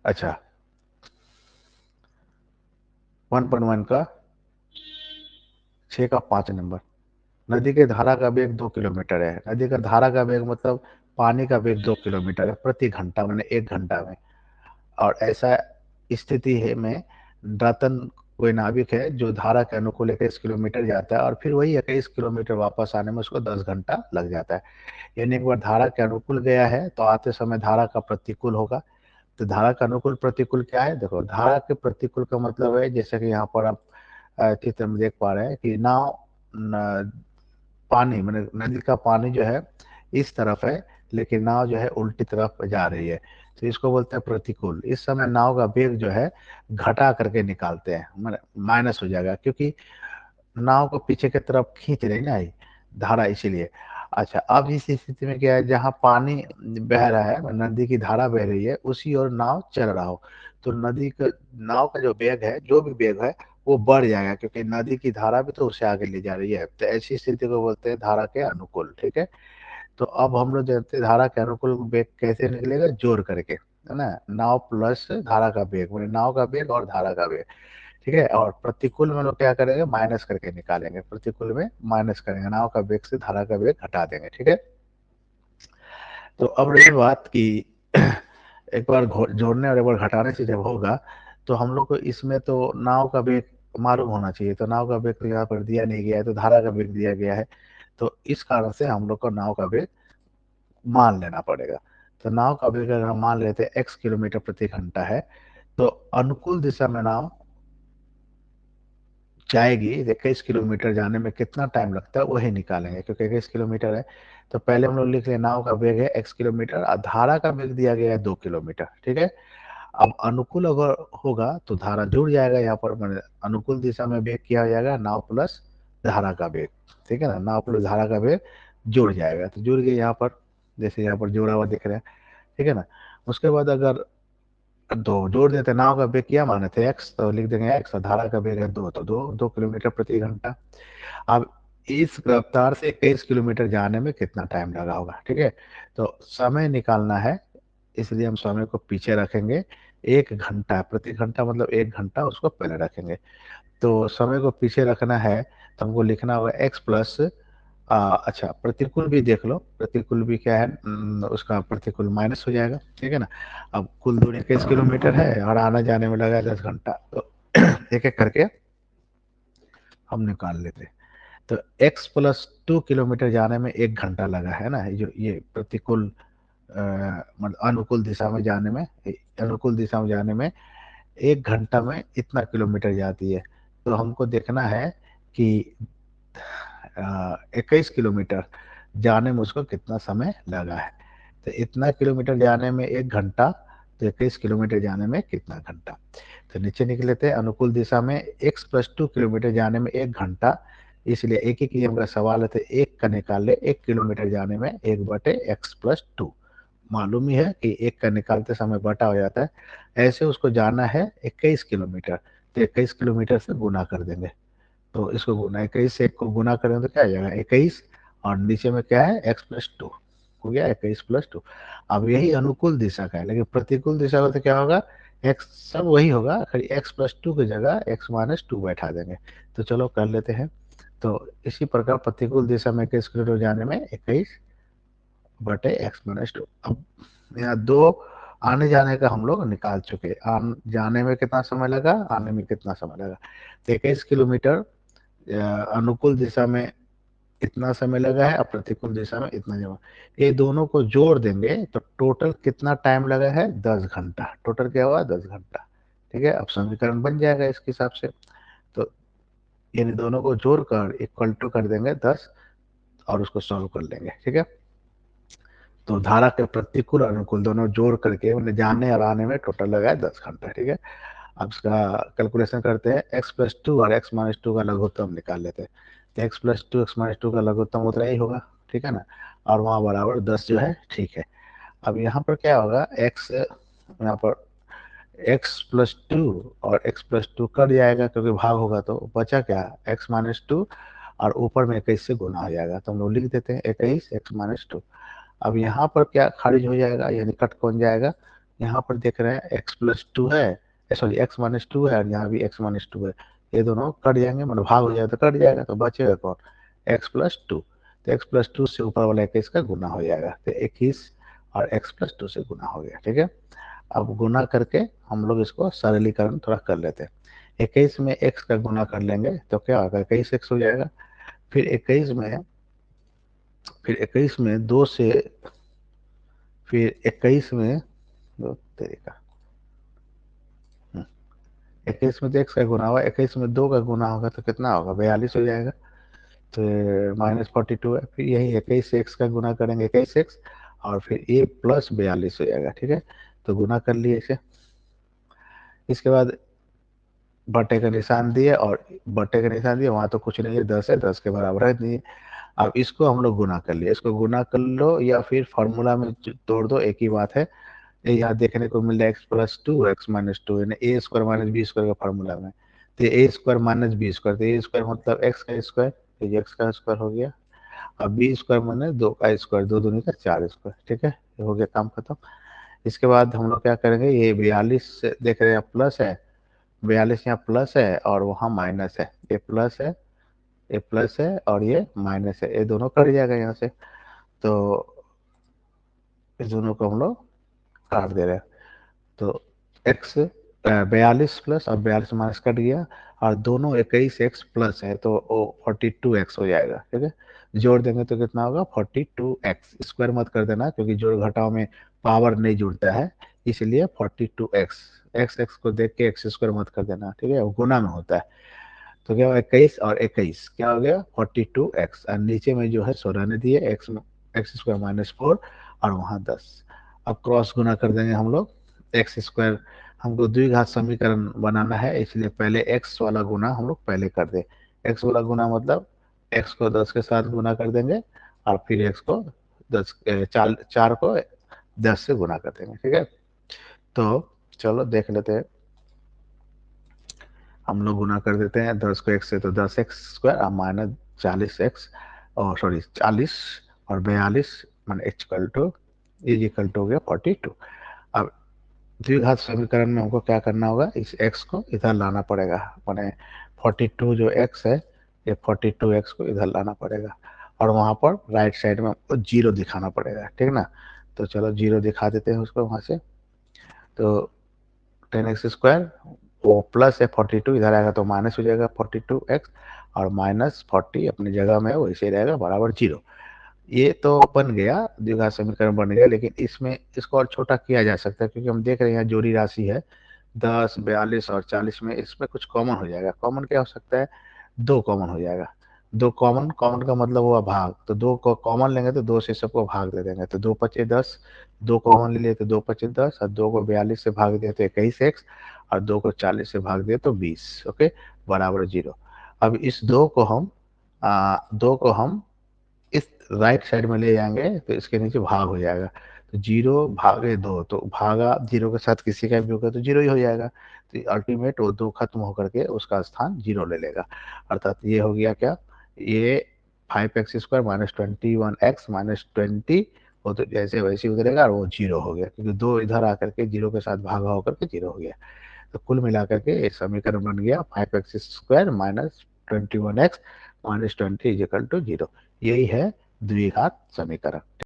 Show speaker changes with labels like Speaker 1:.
Speaker 1: अच्छा, 1.1 का 6 का 5 नंबर। नदी के धारा का वेग 2 किलोमीटर है। नदी का धारा का वेग मतलब पानी का वेग 2 किलोमीटर है प्रति घंटा, मैंने 1 घंटा में। और ऐसा स्थिति है में रतन कोई नाविक है जो धारा के अनुकूल 21 किलोमीटर जाता है और फिर वही 21 किलोमीटर वापस आने में उसको 10 घंटा लग जाता है। यानी एक बार धारा के अनुकूल गया है तो आते समय धारा का प्रतिकूल होगा। तो धारा का अनुकूल प्रतिकूल क्या है? देखो, धारा के प्रतिकूल का मतलब है, जैसे कि यहाँ पर आप चित्र में देख पा रहे हैं कि नाव पानी मैंने नदी का पानी जो है इस तरफ है, लेकिन नाव जो है उल्टी तरफ जा रही है, तो इसको बोलते हैं प्रतिकूल। इस समय नाव का वेग जो है घटा करके निकालते हैं, मैंने माइनस हो जाएगा, क्योंकि नाव को पीछे की तरफ खींच रही ना ये धारा, इसीलिए। अच्छा, अब इस स्थिति में क्या है, जहाँ पानी बह रहा है, नदी की धारा बह रही है, उसी ओर नाव चल रहा हो, तो नदी का नाव का जो वेग है, जो भी वेग है, वो बढ़ जाएगा, क्योंकि नदी की धारा भी तो उसे आगे ले जा रही है। तो ऐसी स्थिति को बोलते हैं धारा के अनुकूल। ठीक है, तो अब हम लोग जानते हैं धारा के अनुकूल वेग कैसे निकलेगा, जोड़ करके, है ना। नाव प्लस धारा का वेग, मैंने नाव का वेग और धारा का वेग। ठीक है, और प्रतिकूल में लोग क्या करेंगे, माइनस करके निकालेंगे। प्रतिकूल में माइनस करेंगे, नाव का वेग से धारा का वेग हटा देंगे। ठीक है, तो अब रही बात की एक बार जोड़ने और एक बार घटाने से जब होगा, तो हम लोग को इसमें तो नाव का वेग मालूम होना चाहिए। तो नाव का वेग तो यहाँ पर दिया नहीं गया है, तो धारा का वेग दिया गया है, तो इस कारण से हम लोग को नाव का वेग मान लेना पड़ेगा। तो नाव का वेग अगर हम मान लेते हैं x किलोमीटर प्रति घंटा है, तो अनुकूल दिशा में नाव जाएगी। 21 किलोमीटर जाने में कितना टाइम लगता है वही निकालेंगे, क्योंकि 21 किलोमीटर है। तो पहले हम लोग लिख लें नाव का वेग है x किलोमीटर और धारा का वेग दिया गया है 2 किलोमीटर। ठीक है, अब अनुकूल अगर होगा तो धारा जुड़ जाएगा, यहाँ पर मैंने अनुकूल दिशा में वेग किया जाएगा नाव प्लस धारा का वेग। ठीक है ना, नाव प्लस धारा का वेग जुड़ जाएगा, तो जुड़ गए यहाँ पर, जैसे यहाँ पर जोड़ा हुआ दिख रहा है। ठीक है ना, उसके बाद अगर दो जोड़ देते, नाव का वेग क्या माने थे एक्स, तो लिख देंगे एक्स, और धारा का वेग है 2, तो 2 किलोमीटर प्रति घंटा। अब इस रफ्तार से 21 किलोमीटर जाने में कितना टाइम लगा होगा? ठीक है, तो समय निकालना है, इसलिए हम समय को पीछे रखेंगे। 1 घंटा प्रति घंटा मतलब 1 घंटा उसको पहले रखेंगे। तो समय को पीछे रखना है, तो हमको लिखना होगा एक्स प्लस अच्छा, प्रतिकूल भी देख लो, प्रतिकूल भी क्या है, उसका प्रतिकूल माइनस हो जाएगा। ठीक है ना, अब कुल दूरी 21 किलोमीटर है और आने जाने में लगा 10 घंटा, तो एक एक करके हम निकाल लेते हैं। तो x + 2 किलोमीटर जाने में 1 घंटा लगा है ना, जो ये प्रतिकूल मतलब अनुकूल दिशा में जाने में, अनुकूल दिशा में जाने में 1 घंटा में इतना किलोमीटर जाती है। तो हमको देखना है कि 21 किलोमीटर जाने में उसको कितना समय लगा है। तो इतना किलोमीटर जाने में 1 घंटा, तो 21 किलोमीटर जाने में कितना घंटा। तो नीचे लिख लेते हैं, अनुकूल दिशा में x + 2 किलोमीटर जाने में 1 घंटा, इसलिए एक ही नियम का सवाल है, तो एक का निकाल ले, 1 किलोमीटर जाने में 1/x + 2। मालूम ही है कि एक का निकालते समय बटा हो जाता है। ऐसे उसको जाना है 21 किलोमीटर, तो 21 किलोमीटर से गुना कर देंगे। तो इसको गुना 21 से एक को गुना करें तो क्या आ जाएगा 21, और नीचे में क्या है x + 2 हो गया, 21 + 2। अब यही अनुकूल दिशा का है, लेकिन प्रतिकूल दिशा का तो क्या होगा, x सब वही होगा, खाली x + 2 की जगह x - 2 बैठा देंगे। तो चलो कर लेते हैं। तो इसी प्रकार प्रतिकूल दिशा में 21 किलोमीटर जाने में 21/x - 2। अब यहाँ दो आने जाने का हम लोग निकाल चुके, जाने में कितना समय लगा, आने में कितना समय लगा। तो 21 किलोमीटर अनुकूल दिशा में इतना समय लगा है और प्रतिकूल दिशा में इतना जमा, ये दोनों को जोड़ देंगे तो टोटल कितना टाइम लगा है, 10 घंटा। टोटल क्या हुआ, 10 घंटा। ठीक है, अब समीकरण बन जाएगा इसके हिसाब से। तो इन दोनों को जोड़कर इक्वल टू कर देंगे 10 और उसको सॉल्व कर लेंगे। ठीक है, तो धारा के प्रतिकूल और अनुकूल दोनों जोड़ करके उन्हें जाने और आने में टोटल लगा है 10 घंटा। ठीक है, अब इसका कैलकुलेशन करते हैं, x + 2 और x - 2 का लघुत्तम निकाल लेते हैं। तो x + 2 x - 2 का लघुत्तम उतना ही होगा। ठीक है ना, और वहाँ बराबर 10 जो है। ठीक है, अब यहाँ पर क्या होगा, x यहाँ पर x + 2 और x + 2 कट जाएगा, क्योंकि भाग होगा, तो बचा क्या, x - 2, और ऊपर में 21 से गुना हो जाएगा, तो हम लोग लिख देते हैं 21 x - 2। अब यहाँ पर क्या खारिज हो जाएगा, यानी कट कौन जाएगा, यहाँ पर देख रहे हैं x+2 है, सॉरी x-2 है और यहाँ भी x-2 है, ये दोनों कट जाएंगे, मतलब भाग हो जाएगा तो कट जाएगा, तो बचेगा कौन, x+2। तो x+2 से ऊपर वाला 21 का गुना हो जाएगा, तो 21 और x+2 से गुना हो गया। ठीक है, अब गुना करके हम लोग इसको सरलीकरण थोड़ा कर लेते हैं। 21 में x का गुना कर लेंगे तो क्या होगा, 21x हो जाएगा। फिर 21 में 2 से, फिर 21 में दो तरीका, 21 में तो x का गुना हुआ, 21 में 2 का गुना होगा तो कितना होगा, 42 हो जाएगा। तो -42 है, फिर यही 21 से x का गुना करेंगे, 21x, और फिर a प्लस 42 हो जाएगा। ठीक है, तो गुना कर लिए इसे, इसके बाद बटे का निशान दिए, और बटे का निशान दिए, वहां तो कुछ नहीं है, 10 है, 10 के बराबर है नहीं। अब इसको हम लोग गुना कर लिए, इसको गुना कर लो या फिर फॉर्मूला में तोड़ दो, एक ही बात है। ये यहाँ देखने को मिल रहा है x+2 x-2, यानी ए स्क्वायर माइनस बी स्क्वायर का फॉर्मूला में, तो ए स्क्वायर माइनस बी स्क्वायर, तो ए स्क्वायर मतलब एक्स का स्क्वायर, तो ये एक्स का स्क्वायर हो गया। अब बी स्क्वायर माइनस 2 का स्क्वायर, 2 दूनी का 4 स्क्वायर। ठीक है, ये हो गया काम खत्म। इसके बाद हम लोग क्या करेंगे, ये 42 देख रहे हैं प्लस है, 42 यहाँ प्लस है और वहाँ माइनस है, ये प्लस है, ये प्लस है और ये माइनस है, ये दोनों कट जाएगा यहाँ से, तो इस दोनों को हम लोग काट दे रहे हैं। तो एक्स 42 प्लस और 42 माइनस कट गया, और दोनों 21x प्लस है, तो वो 42x हो जाएगा। ठीक है, जोड़ देंगे तो कितना होगा, 42x, स्क्वायर मत कर देना क्योंकि जोड़ घटाव में पावर नहीं जुड़ता है, इसलिए 42x, एक्स एक्स को देख के एक्स स्क्वायर मत कर देना। ठीक है, वो गुना में होता है। तो क्या हुआ, 21 और 21 क्या हो गया, 42x, और नीचे में जो है 16 रहने दिए, एक्स स्क्वायर -4 और वहाँ 10। अब क्रॉस गुना कर देंगे हम लोग, एक्स स्क्वायर, हमको द्विघात समीकरण बनाना है, इसलिए पहले एक्स वाला गुना हम लोग पहले कर दे। एक्स वाला गुना मतलब एक्स को 10 के साथ गुना कर देंगे, और फिर एक्स को 10 4 को 10 से गुना कर देंगे। ठीक है, तो चलो देख लेते हैं, हम लोग गुना कर देते हैं 10 को x से, तो 10x स्क्वायर और माइनस 40x, और सॉरी 40 और 42 मान equal to, is equal to हो गया 42। अब द्विघात समीकरण में हमको क्या करना होगा, इस x को इधर लाना पड़ेगा, माने 42 जो x है, ये 42x को इधर लाना पड़ेगा, और वहां पर राइट साइड में हमको जीरो दिखाना पड़ेगा। ठीक ना, तो चलो जीरो दिखा देते हैं उसको वहां से। तो 10x स्क्वायर, वो प्लस है 42, इधर आएगा तो माइनस हो जाएगा 42x, और -40 अपनी जगह में वैसे रहेगा बराबर जीरो। ये तो बन गया, द्विघात समीकरण बन गया, लेकिन इसमें इसको और छोटा किया जा सकता है, क्योंकि हम देख रहे हैं यहाँ जोड़ी राशि है 10, 42 और 40 में, इसमें कुछ कॉमन हो जाएगा। कॉमन क्या हो सकता है, दो कॉमन हो जाएगा। दो कॉमन, कॉमन का मतलब हुआ भाग, तो दो को कॉमन लेंगे तो दो से सबको भाग दे देंगे, तो 2×5 = 10, दो कॉमन ले लिए तो 2×5 = 10, और दो को 42 से भाग दिया तो 21x, और दो को 40 से भाग दिया तो 20। ओके, बराबर जीरो। अब इस दो को हम इस राइट साइड में ले जाएंगे तो इसके नीचे भाग हो जाएगा, तो 0/2, तो भागा जीरो के साथ किसी का भी होगा तो जीरो ही हो जाएगा, तो अल्टीमेट वो दो खत्म होकर के उसका स्थान जीरो ले लेगा। अर्थात ये हो गया क्या, ये 5x² -21x-20, वो तो जैसे वैसे उतरेगा और वो जीरो हो गया, क्योंकि दो इधर आकर के जीरो के साथ भागा होकर के जीरो हो गया। तो कुल मिलाकर के ये समीकरण बन गया 5x² -21x -20 = 0। यही है द्विघात समीकरण।